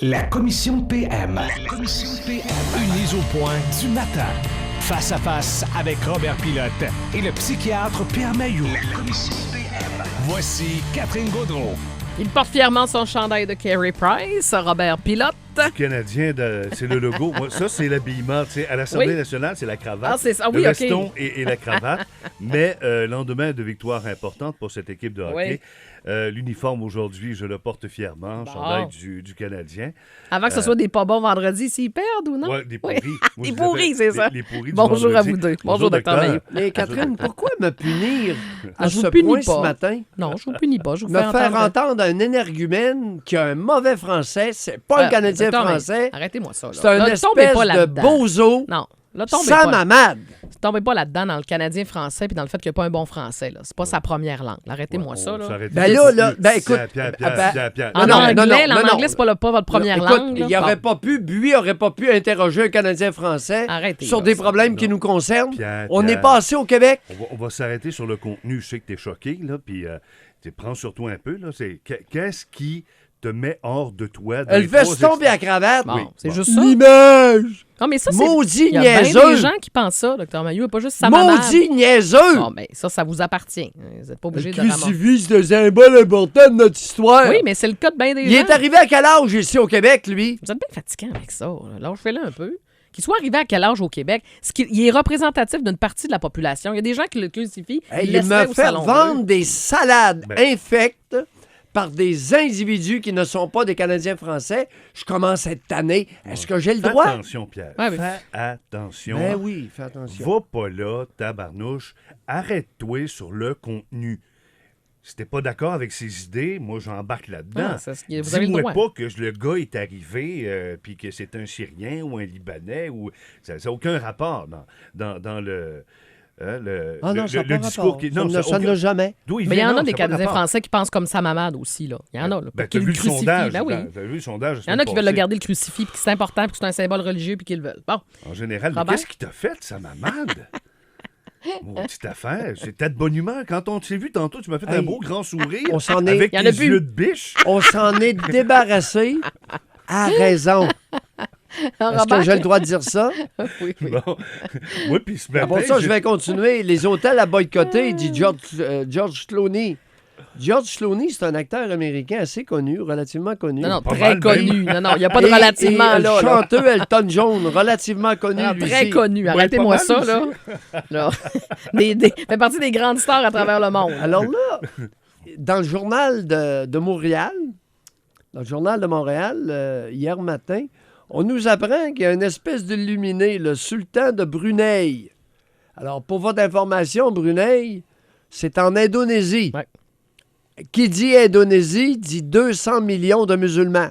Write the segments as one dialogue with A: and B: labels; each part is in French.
A: La commission PM. La commission PM. Une mise au point du matin. Face à face avec Robert Pilote et le psychiatre Pierre Mailloux. La commission PM. Voici Catherine Gaudreault.
B: Il porte fièrement son chandail de Carey Price, Robert Pilote.
C: Du Canadien, c'est le logo. Moi, ça, c'est l'habillement. À l'Assemblée nationale, c'est la cravate.
B: Ah, c'est ça. Oui,
C: le veston et la cravate. Mais lendemain de victoire importante pour cette équipe de hockey. L'uniforme aujourd'hui, je le porte fièrement, chandail du Canadien.
B: Avant que ce soit des pas bons vendredi, s'ils perdent ou non?
C: Oui, des pourris. Moi,
B: des pourris, c'est ça.
C: Les pourris du
B: Bonjour
C: vendredi.
B: à vous deux. Bonjour, Dr. Mailloux.
D: Mais Catherine, pourquoi me punir à
B: Je
D: ce
B: vous punis
D: point
B: pas.
D: ce matin?
B: Non, je vous punis pas. Je vous
D: Me
B: fais
D: faire entendre un énergumène qui a un mauvais français, c'est pas un Canadien
B: Dr. Mailloux,
D: français,
B: arrêtez-moi ça. Là.
D: c'est un
B: Là, tombez
D: espèce
B: pas
D: de
B: là-dedans.
D: bozo
B: Non. Là, tombez
D: sans
B: pas.
D: mamade.
B: Tombez pas là-dedans dans le Canadien français puis dans le fait qu'il n'y a pas un bon français. Là. C'est pas sa première langue. Arrêtez-moi ça. Là.
D: Écoute,
C: Pierre.
B: En
D: Non,
B: anglais,
D: non, non,
B: l'anglais, c'est pas votre première
D: Écoute,
B: langue. Là.
D: il aurait pas pu, lui aurait pas pu interroger un Canadien français
B: Arrêtez,
D: sur
B: là,
D: des
B: ça.
D: problèmes qui nous concernent.
C: Pierre,
D: On est
C: Pierre.
D: passé au Québec.
C: On va s'arrêter sur le contenu. Je sais que tu es choqué, là, puis prends sur toi un peu. Là, qu'est-ce qui te met hors de toi?
D: Le veston et la cravate.
B: Bon,
C: Oui,
B: c'est
C: bon.
B: juste ça.
D: L'image.
B: Non, mais ça, c'est...
D: Maudit
B: Il y a bien
D: niaiseux.
B: des gens qui pensent ça, Dr. Mailloux, et pas juste sa maman.
D: Maudit niaiseux.
B: Bon, ben ça vous appartient. Vous n'êtes pas
D: Le
B: obligé de ramasser.
D: crucifix, c'est un symbole important de notre histoire.
B: Oui, mais c'est le cas de bien des
D: Il
B: gens.
D: est arrivé à quel âge ici au Québec, lui?
B: Vous êtes bien fatigant avec ça. Là, je fais là un peu. Qu'il soit arrivé à quel âge au Québec, il est représentatif d'une partie de la population. Il y a des gens qui le crucifient.
D: Hey,
B: ils
D: il me
B: laisseraient au
D: fait
B: salon
D: vendre
B: bleu.
D: des salades
C: Ben.
D: infectes par des individus qui ne sont pas des Canadiens français. Je commence à être tanné. Est-ce que j'ai le
C: Fais
D: droit?
C: attention, Pierre.
B: Ouais, mais-
C: Fais attention.
D: Ben oui, fais attention.
C: Va pas là, tabarnouche. Arrête-toi sur le contenu. Si t'es pas d'accord avec ses idées, moi, j'embarque là-dedans.
B: Ah, c'est ce qui- vous avez le
C: Dis-moi
B: droit.
C: pas que le gars est arrivé puis que c'est un Syrien ou un Libanais. Ou ça n'a aucun rapport dans le...
D: Ah non, ça n'a pas
C: discours
D: rapport.
C: qui...
D: Ça
C: ça
D: ne
C: aucun-
D: l'a jamais.
C: D'où
B: Mais il y
C: vient?
B: en
C: Non,
B: a des
C: ça n'a pas
B: Canadiens
C: rapport.
B: français qui pensent comme sa mamade aussi. Là. Il y en a. Là,
C: Ben,
B: pour
C: t'as
B: qu'ils
C: vu
B: le
C: le
B: crucifient.
C: sondage.
B: Ben oui.
C: T'as vu le sondage.
B: Il y en a qui veulent le garder le crucifix, puis que c'est important, puis que c'est un symbole religieux, puis qu'ils le veulent. Bon.
C: En général, mais
B: Robert?
C: qu'est-ce qui t'a fait, sa mamade? Petite affaire. C'était de bonne humeur. Quand on s'est vu tantôt, tu m'as fait un
D: Hey,
C: beau grand sourire.
D: on s'en est-
C: Avec
B: Il y en
C: tes
B: a plus.
C: yeux de biche.
D: On s'en est débarrassé à raison. Est-ce que j'ai le droit de dire ça?
B: Oui, oui.
C: Bon. Oui, puis ce matin,
D: Pour ça, je
C: j'ai-
D: vais continuer. Les hôtels à boycotter, dit George Clooney. George Clooney, c'est un acteur américain assez connu, relativement connu.
B: Non, non,
C: Pas
B: très
C: mal,
B: connu. Non, non, il n'y a pas de
D: Et-
B: relativement
D: et
B: là.
D: le
B: là.
D: chanteur Elton John, relativement connu,
B: Ah,
D: lui
B: très
D: aussi.
B: connu.
C: Ouais,
B: Arrêtez-moi
C: pas
B: ça,
C: mal
B: là. Là. Fait partie des grandes stars à travers le monde.
D: Alors là, dans le journal de Montréal, dans le journal de Montréal, hier matin, on nous apprend qu'il y a une espèce d'illuminé, le sultan de Brunei. Alors, pour votre information, Brunei, c'est en Indonésie.
B: Ouais.
D: Qui dit Indonésie dit 200 millions de musulmans.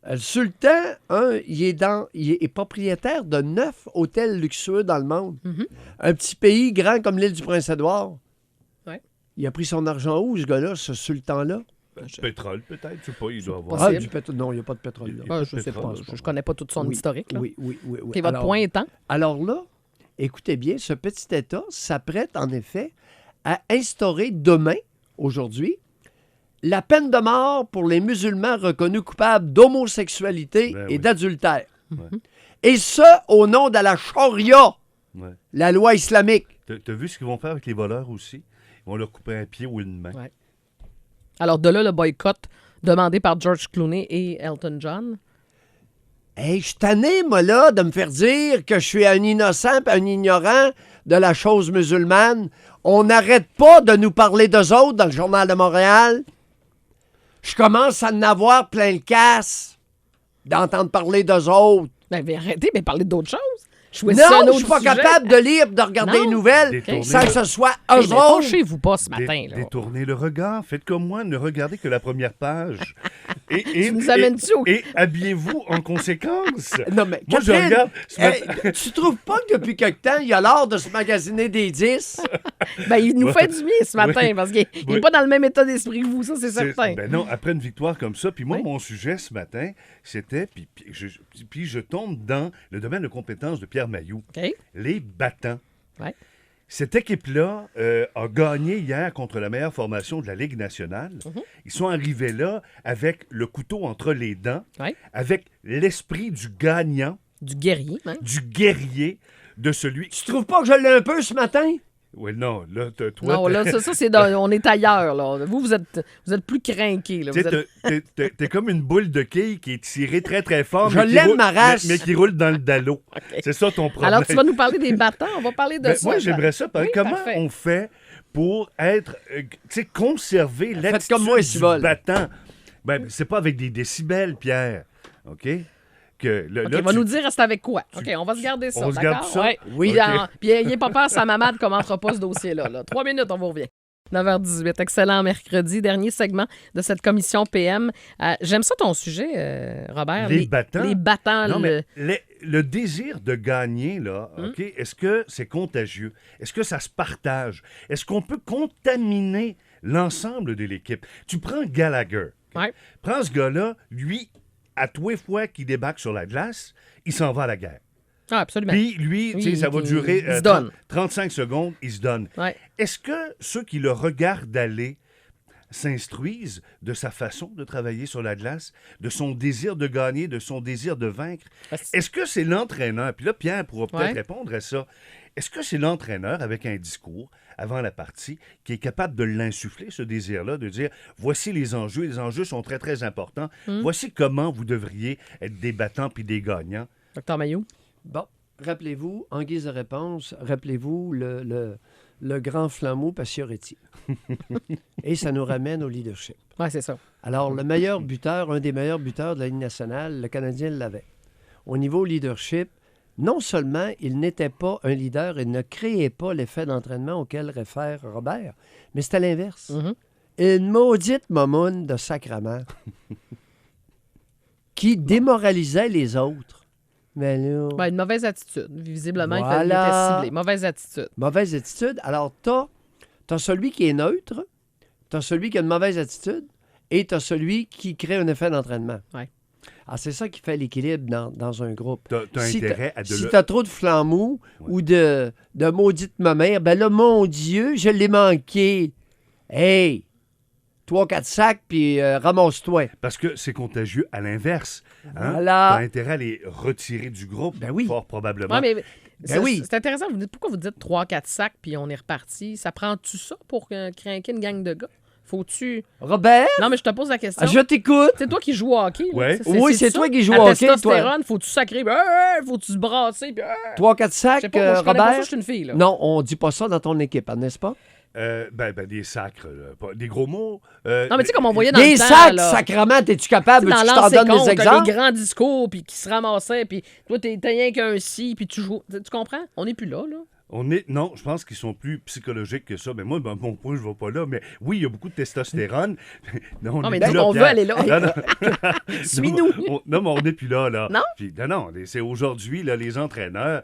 D: Le sultan, il est propriétaire de 9 hôtels luxueux dans le monde.
B: Mhm.
D: Un petit pays grand comme l'île du Prince-Édouard.
B: Ouais.
D: Il a pris son argent où, ce gars-là, ce sultan-là?
C: Pétrole, peut-être. Je sais pas, il doit avoir.
B: Possible.
D: Du pétrole. Non, il n'y a pas de pétrole. Là.
B: Ah, je sais pas. Je ne connais pas tout son
D: Oui,
B: historique. Là.
D: Oui.
B: OK, votre point étant?
D: Alors là, écoutez bien, ce petit État s'apprête en effet à instaurer demain, aujourd'hui, la peine de mort pour les musulmans reconnus coupables d'homosexualité
C: Ben
D: et
C: oui.
D: d'adultère.
B: Mhm.
D: Et ce, au nom de la charia,
C: Ouais.
D: la loi islamique.
C: T'as vu ce qu'ils vont faire avec les voleurs aussi? Ils vont leur couper un pied ou une main.
B: Ouais. Alors, de là, le boycott demandé par George Clooney et Elton John.
D: Hey, je suis tanné, moi, là, de me faire dire que je suis un innocent et un ignorant de la chose musulmane. On n'arrête pas de nous parler d'eux autres dans le Journal de Montréal. Je commence à en avoir plein le casse d'entendre parler d'eux autres.
B: Ben, arrêtez, mais parlez d'autres choses. Je
D: Non, je suis pas capable de lire et de regarder
B: Non.
D: les nouvelles
C: Détourner
D: sans
C: le-
D: que ce soit
B: Hey,
D: eux
B: mais
D: autres.
B: penchez-vous pas ce matin. Là.
C: Détournez le regard. Faites comme moi, ne regardez que la première page. Et,
B: Tu nous amènes-tu au-
C: et habillez-vous en conséquence.
D: Non, mais
C: Moi, je
D: Catherine,
C: regarde ce
D: hey,
C: matin-
D: tu trouves pas que depuis quelque temps, il a l'art de se magasiner des 10?
B: Ben, il nous fait du bien ce matin
C: Oui.
B: parce qu'il n'est
C: Oui.
B: pas dans le même état d'esprit que vous, ça, c'est certain.
C: Ben non, après une victoire comme ça, puis moi,
B: Oui.
C: mon sujet ce matin, c'était, puis je tombe dans le domaine de compétences de Pierre Mailloux,
B: OK?
C: les battants.
B: Ouais.
C: Cette équipe-là a gagné hier contre la meilleure formation de la Ligue nationale. Ils sont arrivés là avec le couteau entre les dents, avec l'esprit du gagnant.
B: Du guerrier, hein?
C: Du guerrier, de celui...
D: Tu trouves pas que je l'ai un peu ce matin?
C: Oui, non, là, toi...
B: Non, là, ça c'est on est ailleurs, là. Vous êtes plus crinqué, là.
C: T'es comme une boule de quilles qui est tirée très, très fort,
D: Je l'aime, ma race.
C: mais qui roule dans le dallo.
B: Okay.
C: C'est ça ton problème.
B: Alors, tu vas nous parler des battants. On va parler de ça.
C: Moi, j'aimerais ça.
B: Oui,
C: Comment
B: parfait.
C: on fait pour être, conserver l'attitude
D: comme moi,
C: du
D: Cibole.
C: battant? Ben, c'est pas avec des décibels, Pierre. OK?
B: OK, va nous dire c'est avec quoi. OK, on va se garder ça,
C: on se
B: d'accord?
C: garde ça?
B: Ouais.
D: Oui.
B: Puis il n'est pas peur, sa maman ne commentera pas ce dossier-là. Là. 3 minutes, on vous revient. 9h18, excellent mercredi, dernier segment de cette commission PM. J'aime ça ton sujet, Robert.
C: Les battants?
B: Les battants.
C: Non, mais le désir de gagner, là, OK, est-ce que c'est contagieux? Est-ce que ça se partage? Est-ce qu'on peut contaminer l'ensemble de l'équipe? Tu prends Gallagher.
B: Ouais.
C: Prends ce gars-là, lui, à tous les fois qu'il débarque sur la glace, il s'en va à la guerre.
B: Ah, absolument.
C: Puis lui, tu sais, ça va durer
B: il se donne.
C: 35 secondes, il se donne.
B: Ouais.
C: Est-ce que ceux qui le regardent aller s'instruisent de sa façon de travailler sur la glace, de son désir de gagner, de son désir de vaincre? Est-ce que c'est l'entraîneur, puis là, Pierre pourra peut-être répondre à ça, est-ce que c'est l'entraîneur, avec un discours avant la partie, qui est capable de l'insuffler, ce désir-là, de dire, voici les enjeux sont très, très importants, voici comment vous devriez être des battants puis des gagnants?
B: Dr. Mailloux?
D: Bon, rappelez-vous, en guise de réponse, rappelez-vous le grand flambeau Pacioretty. Et ça nous ramène au leadership.
B: Oui, c'est ça.
D: Alors, le meilleur buteur, un des meilleurs buteurs de la Ligue nationale, le Canadien l'avait. Au niveau leadership, non seulement il n'était pas un leader et ne créait pas l'effet d'entraînement auquel réfère Robert, mais c'était l'inverse. Une maudite momoune de sacrement qui démoralisait les autres. Mais là...
B: Ben, une mauvaise attitude. Visiblement,
D: Voilà.
B: il était ciblé. Mauvaise attitude.
D: Mauvaise attitude. Alors, t'as celui qui est neutre, t'as celui qui a une mauvaise attitude et t'as celui qui crée un effet d'entraînement.
B: Ouais.
D: Alors, c'est ça qui fait l'équilibre dans un groupe.
C: T'as intérêt à
D: Si t'as trop de flambeaux ou de maudites mamères, ben là, mon Dieu, je l'ai manqué. Hey! 3-4 sacs, puis ramasse-toi.
C: Parce que c'est contagieux à l'inverse. Hein?
D: Voilà.
C: T'as intérêt à les retirer du groupe,
D: Ben oui.
C: fort probablement.
B: Ouais, mais
D: oui.
B: c'est intéressant. Pourquoi vous dites 3-4 sacs puis on est reparti? Ça prend-tu ça pour craquer une gang de gars? Faut-tu...
D: Robert?
B: Non, mais je te pose la question.
D: Je t'écoute.
B: C'est toi qui joues au hockey. Là.
C: Ouais.
D: Oui, c'est
B: ça?
D: toi qui joues
B: La
D: au hockey,
B: testostérone, faut-tu sacrer? Faut-tu se brasser?
D: 3-4 sacs,
B: Je sais pas, moi, je connais pas ça,
D: Robert?
B: je suis une fille. Là.
D: Non, on dit pas ça dans ton équipe, hein, n'est-ce pas?
C: Des sacres, là, des gros mots.
B: Non, mais tu sais, comme on voyait dans
D: Des
B: le temps,
D: sacs,
B: là,
D: sacrement, es-tu capable?
B: dans
D: Tu t'en
B: l'ancien
D: donnes des exemples?
B: les grands discours, puis qui se ramassaient, puis toi, t'es rien qu'un si, puis tu joues. Tu comprends? On n'est plus là, là.
C: Non, je pense qu'ils sont plus psychologiques que ça. Mais moi, ben, mon point, je ne vais pas là. Mais oui, il y a beaucoup de testostérone.
B: Non, mais
C: n'est
B: dis
C: plus là,
B: qu'on
C: Pierre.
B: veut aller là.
C: Non.
B: Suis-nous.
C: Non, mais on n'est plus là.
B: Non?
C: Puis, non, c'est aujourd'hui, là, les entraîneurs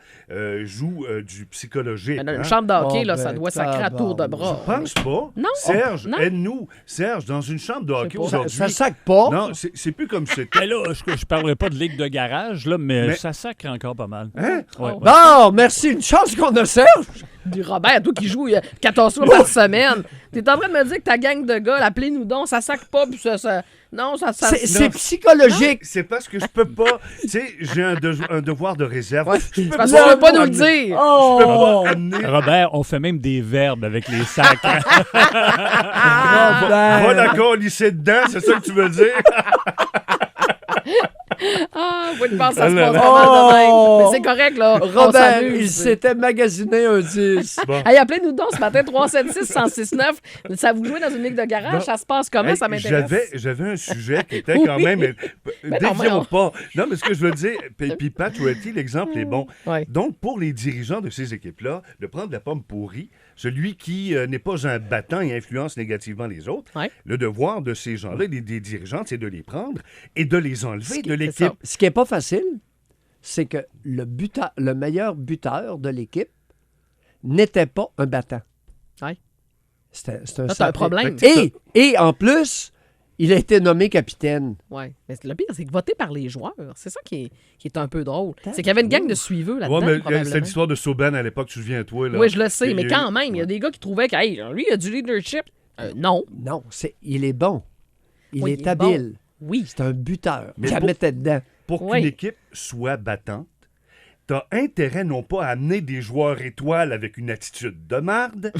C: jouent du psychologique.
B: Une
C: hein.
B: chambre d'hockey,
D: Oh,
B: là, ça
D: ben,
B: doit sacrer à tour de bras.
C: Je pense pas.
B: Non.
C: Serge,
B: Non.
C: aide-nous. Serge, dans une chambre de hockey
B: pas.
C: aujourd'hui.
D: Ça sac pas.
C: Non, c'est plus comme c'était.
E: Mais là, je parlerai pas de ligue de garage, là, mais ça sacre encore pas mal.
C: Hein?
E: Ouais.
D: Bon, merci. Une chance qu'on a Serge.
B: Du Robert, toi qui joues 14 fois par semaine. T'es en train de me dire que ta gang de gars, appelez-nous donc, ça sac pas, puis ça... Non, ça...
D: C'est psychologique.
C: C'est parce que je peux pas. Tu sais, j'ai un devoir de réserve.
B: Ouais,
C: Je peux
B: parce qu'on veut pas nous le
C: amener-
B: dire.
C: Je peux pas amener.
E: Robert, on fait même des verbes avec les sacs.
C: Va la colisser dedans, c'est ça que tu veux dire?
B: Ah, oui, je pense que ça se
C: Alors-
B: passe pas mal de même.
D: Oh!
B: Mais c'est correct, là. On
D: Robert,
B: s'amuse.
D: il s'était magasiné un 10.
C: Bon.
B: Hey, appelez-nous donc ce matin, 376-1069. Ça vous jouez dans une ligue de garage?
C: Bon.
B: Ça se passe comment?
C: Hey,
B: ça m'intéresse.
C: J'avais un sujet qui était quand
B: Oui.
C: même.
B: Mais non,
C: Dévions
B: voyons.
C: pas. Non, mais ce que je veux dire, puis Pat Routy, l'exemple est bon.
B: Ouais.
C: Donc, pour les dirigeants de ces équipes-là, de prendre la pomme pourrie, celui qui n'est pas un battant et influence négativement les autres,
B: Ouais.
C: le devoir de ces gens-là, des dirigeants, c'est de les prendre et de les enlever de
B: c'est
C: l'équipe.
B: ça.
D: Ce qui n'est pas facile, c'est que le meilleur buteur de l'équipe n'était pas un battant.
B: Ouais.
D: C'était un
B: Là, t'as un
D: sacré-
B: problème.
D: Et en plus, Il a été nommé capitaine.
B: Oui. Mais le pire, c'est que voté par les joueurs. C'est ça qui est un peu drôle. C'est qu'il y avait une gang de suiveux là-dedans.
C: Ouais, mais
B: probablement.
C: c'est l'histoire de Sauban à l'époque, tu te souviens-toi. Là.
B: Oui, je le sais, mais
C: Il y a eu-
B: quand même, il y a des gars qui trouvaient que hey, lui, il a du leadership. Non.
D: Non, il est bon. Il
B: Oui,
D: est
B: il est
D: habile.
B: bon. Oui.
D: C'est un buteur.
C: Mais
D: Il la
C: pour-
D: mettait dedans.
C: Pour
B: Oui.
C: qu'une équipe soit battante, t'as intérêt non pas à amener des joueurs étoiles avec une attitude de marde,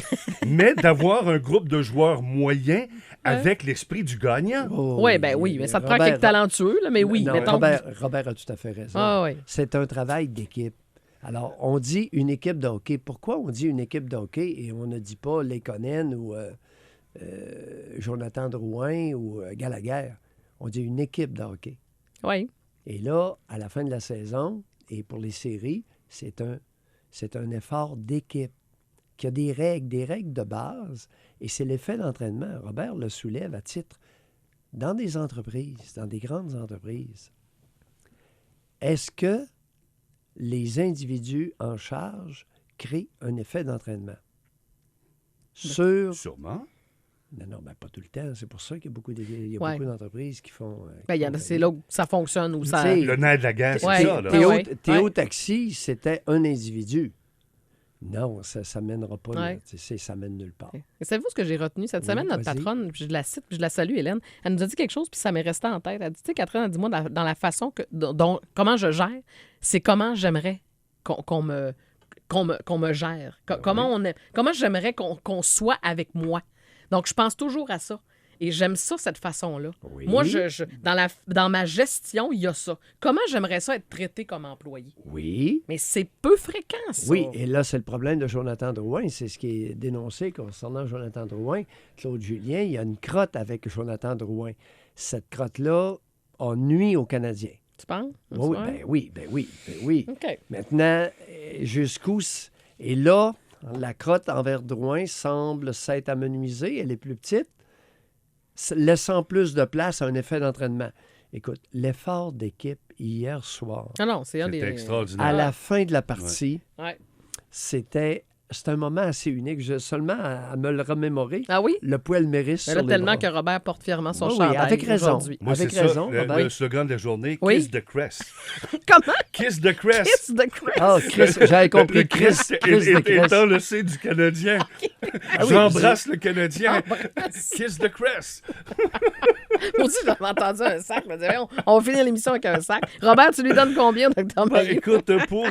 C: mais d'avoir un groupe de joueurs moyens avec l'esprit du gagnant.
D: Oh,
B: Oui, ben oui, mais ça te prend
D: Robert-
B: quelques talentueux, là, mais oui.
D: Non,
B: mettons...
D: Robert a tout à fait raison.
B: Ah, oui.
D: C'est un travail d'équipe. Alors, on dit une équipe de hockey. Pourquoi on dit une équipe de hockey et on ne dit pas Lekonen ou Jonathan Drouin ou Gallagher? On dit une équipe de hockey.
B: Oui.
D: Et là, à la fin de la saison, et pour les séries, c'est un effort d'équipe qui a des règles de base, et c'est l'effet d'entraînement. Robert le soulève à titre dans des entreprises, dans des grandes entreprises. Est-ce que les individus en charge créent un effet d'entraînement?
C: Sûrement.
D: Non, pas tout le temps. C'est pour ça qu'il y a beaucoup
B: Ouais.
D: beaucoup d'entreprises qui font...
B: C'est là où ça fonctionne, où ça...
D: Tu sais,
C: Le nerf de la guerre, c'est
B: Ouais.
C: ça. Là.
D: Théo,
B: Ouais.
D: Théo
B: Ouais.
D: Taxi, c'était un individu. Non, ça ne mènera pas.
B: Ouais.
D: Là. Tu sais, ça mène nulle part.
B: Et savez-vous ce que j'ai retenu cette
D: Oui,
B: semaine? Notre
D: vas-y.
B: patronne, puis je la cite, puis je la salue, Hélène, elle nous a dit quelque chose, puis ça m'est resté en tête. Elle dit, tu sais, Catherine, elle dit, moi, dans la façon comment je gère, c'est comment j'aimerais qu'on me gère. Comment j'aimerais qu'on soit avec moi. Donc, je pense toujours à ça. Et j'aime ça, cette façon-là.
D: Oui.
B: Moi, dans ma gestion, il y a ça. Comment j'aimerais ça être traité comme employé?
D: Oui.
B: Mais c'est peu fréquent, ça.
D: Oui, et là, c'est le problème de Jonathan Drouin. C'est ce qui est dénoncé concernant Jonathan Drouin. Claude Julien, il y a une crotte avec Jonathan Drouin. Cette crotte-là a nuit aux Canadiens.
B: Tu penses?
D: Oui, ben oui.
B: OK.
D: Maintenant, jusqu'où... Et là, la crotte envers Drouin semble s'être amenuisée. Elle est plus petite, laissant plus de place à un effet d'entraînement. Écoute, l'effort d'équipe hier soir,
B: Non, c'est un des...
C: C'était extraordinaire.
D: à la fin de la partie,
B: Ouais.
D: c'était un moment assez unique. J'ai seulement à me le remémorer.
B: Ah oui?
D: Le poil mérite
B: Mais
D: sur
B: là,
D: les
B: tellement
D: bras.
B: que Robert porte fièrement son
D: Oui, oui,
B: chandail
D: avec raison.
B: aujourd'hui.
C: Moi,
D: Avec
C: c'est
D: raison,
C: ça,
D: Robert.
C: le slogan de la journée,
B: Oui.
C: Kiss the Crest.
B: Comment?
C: Kiss the Crest.
B: Kiss the Crest.
D: Ah, Chris, j'avais compris.
C: Le
D: Chris de Chris.
C: étant le C du Canadien.
D: Ah oui,
C: J'embrasse le Canadien.
B: Embrasse.
C: Kiss the Crest.
B: Moi aussi, j'avais entendu un sac. Je me disais, on va finir l'émission avec un sac. Robert, tu lui donnes combien, Dr.
C: Ben,
B: Maillot?
C: écoute, pour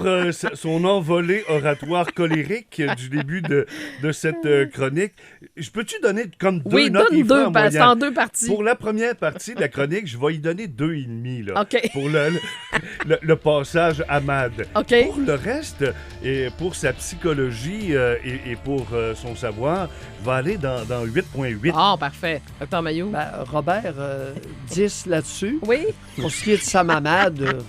C: son envolée oratoire colérique du début de cette chronique, je peux-tu donner comme deux
B: Oui,
C: notes?
B: donne
C: Il fera
B: deux,
C: en
B: c'est
C: moyenne.
B: en deux parties.
C: Pour la première partie de la chronique, je vais y donner 2,5. Là,
B: OK.
C: pour le passage à Mad.
B: OK.
C: Pour le reste, et pour sa psychologie et pour son savoir, je vais aller dans 8,8.
B: Ah, parfait. Dr. Maillot?
D: Ben, Robert, 10 là-dessus.
B: Oui?
D: Pour ce qui est de sa mamade,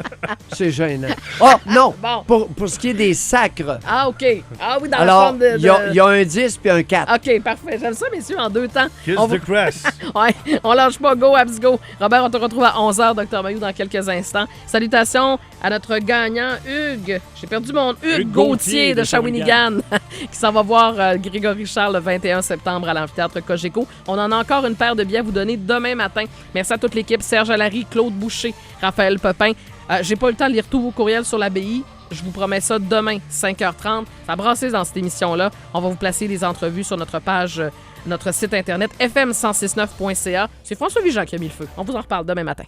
D: c'est gênant. Oh, non!
B: Bon.
D: Pour ce qui est des sacres.
B: Ah, OK. Ah oui, dans
D: Alors,
B: la forme de...
D: il y a un 10 puis un 4.
B: OK, parfait. J'aime ça, messieurs, en deux temps.
C: Kiss
B: On
C: the Crest.
B: Ouais, on lâche pas. Go, Abs, go. Robert, on te retrouve à 11h, Dr. Maillot, dans quelques instants. Salutations à notre gagnant, Hugues. J'ai perdu mon Hugues Gauthier de Shawinigan, qui s'en va voir Grégory Charles le 21 septembre à l'amphithéâtre Cogeco. On en a encore une paire de billets à vous donner demain matin. Merci à toute l'équipe. Serge Allary, Claude Boucher, Raphaël Pepin. J'ai pas eu le temps de lire tous vos courriels sur l'abbaye. Je vous promets ça demain, 5h30. Ça brassé dans cette émission-là. On va vous placer les entrevues sur notre page, notre site internet fm1069.ca. C'est François Vigent qui a mis le feu. On vous en reparle demain matin.